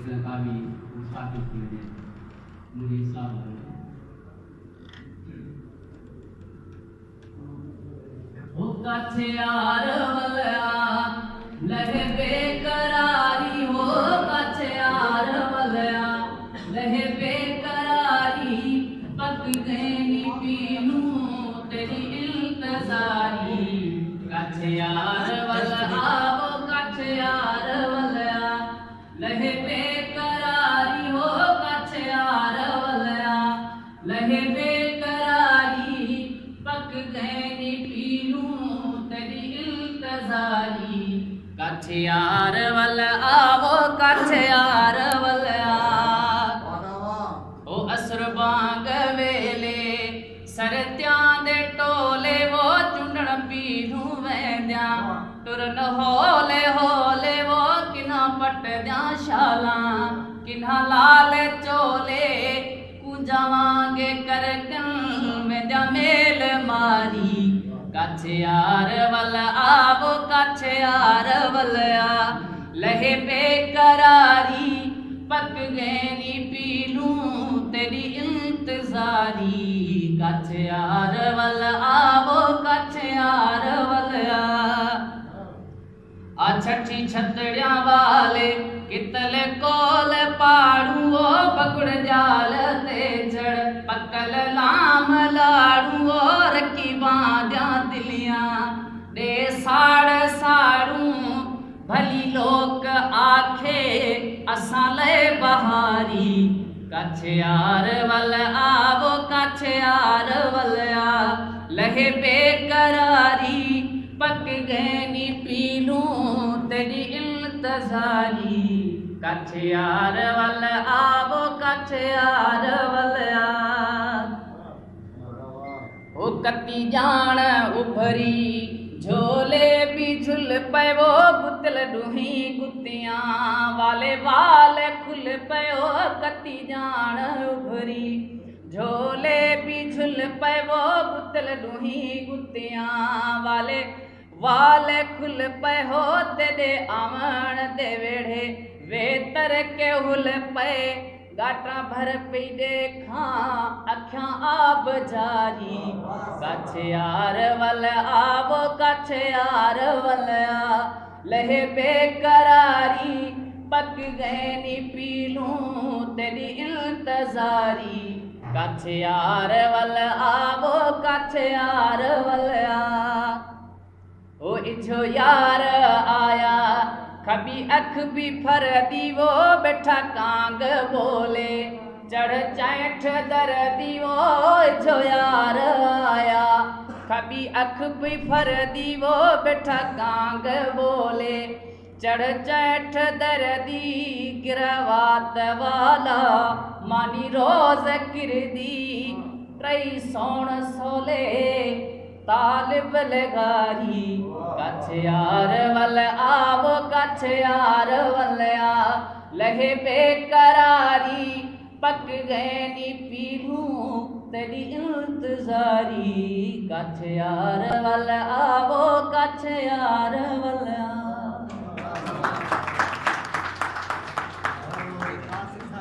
kami mustaqil kini muri Islam. O kache yaar walya lahe bekarari ho kache yaar walya lahe bekarari pak gani pinu teri iltizari kache yaar walya wo kache yaar walya lahe bekarari ho kache yaar walya lahe bekarari pak gani pinu teri iltizari kache yaar walya wo kache yaar walya o asr baang vele सरत्यां दे टोले वो चुंडण पीनू वैंद्या टुरन होले होले वो किन्हा पटद्या शाला किन्हा लाल चोले कुंजावांगे करकन वैंद्या mail मारी काछे यार वल आवो काछे यार वलया लहे बेकरारी पक गैनी पीनू तेरी इंतजारी काछे यार वल आवो काछे यार वलया आ छठी छतड़िया वाले कितले कोल पाड़ू ओ पकड़ जाल ते जड़ पकल लाम लाड़ू ओ रखी बांध्या दिलिया दे साड़ साड़ू भली लोक आखे असां ले बहारी काछे यार वल आवो काछे यार वलया लहे बेकरारी पक गैनी पीलू तेरी इंतजारी काछे यार वल आवो काछे यार वलया ओ कती जान उभरी झोले भी झुल पयो गुतल डूही गुतियां वाले वाल खुल पयो कती जान उभरी झोले भी झुल पयो गुतल डूही गुतियां वाले वाल खुल पयो तेरे आवन दे वेढ़े वे तर के हुल पे गाटा भर पी देखा अखियां आब जारी काछे यार वल आवो काछे यार वलया लहे बेकरारी पक गैनी पीलू तेरी इंतजारी काछे यार वल आवो काछे यार वलया ओ इछो यार आया कभी अख भी फर दीवो बैठा कांग बोले चढ़ चैठ दर दीवो जो यार आया कभी अख भी फर दीवो बैठा कांग बोले चढ़ चैठ दर दी गिरवात वाला मानी रोज किरदी ट्रई सोण सोले तालिब लगारी काछे यार वल आवो काछे यार वलया लहे बेकरारी पक गैनी पीलू तेरी इंतजारी काछे यार वल आवो काछे यार वलया।